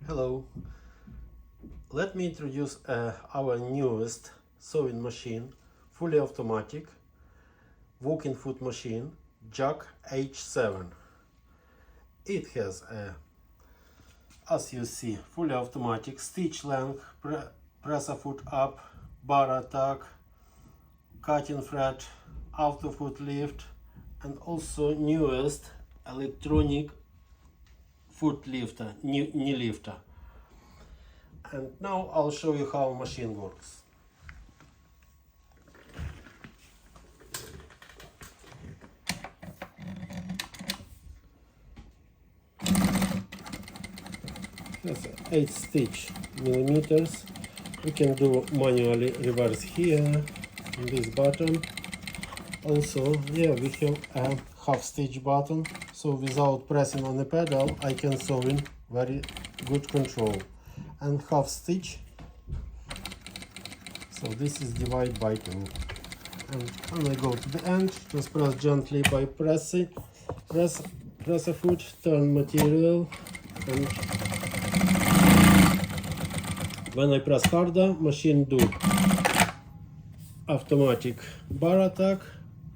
Hello, let me introduce our newest sewing machine, fully automatic, walking foot machine, Jack H7. It has as you see, fully automatic, stitch length, presser foot up, bar attack, cutting thread, auto foot lift, and also newest electronic foot lifter, knee lifter. And now I'll show you how machine works. That's 8 stitch millimeters. We can do manually reverse here on this button. Also, yeah, we have a half stitch button, so without pressing on the pedal I can sew in very good control. And half stitch, so this is divide by 2. And when I go to the end, just press gently by press a foot, turn material, and when I press harder, machine do automatic bar attack,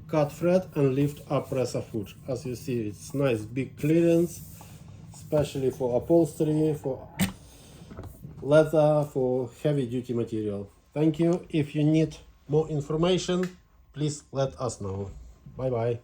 cut thread and lift up press a foot. As you see, it's nice big clearance, especially for upholstery, for leather, for heavy duty material. Thank you. If you need more information, please let us know. Bye bye.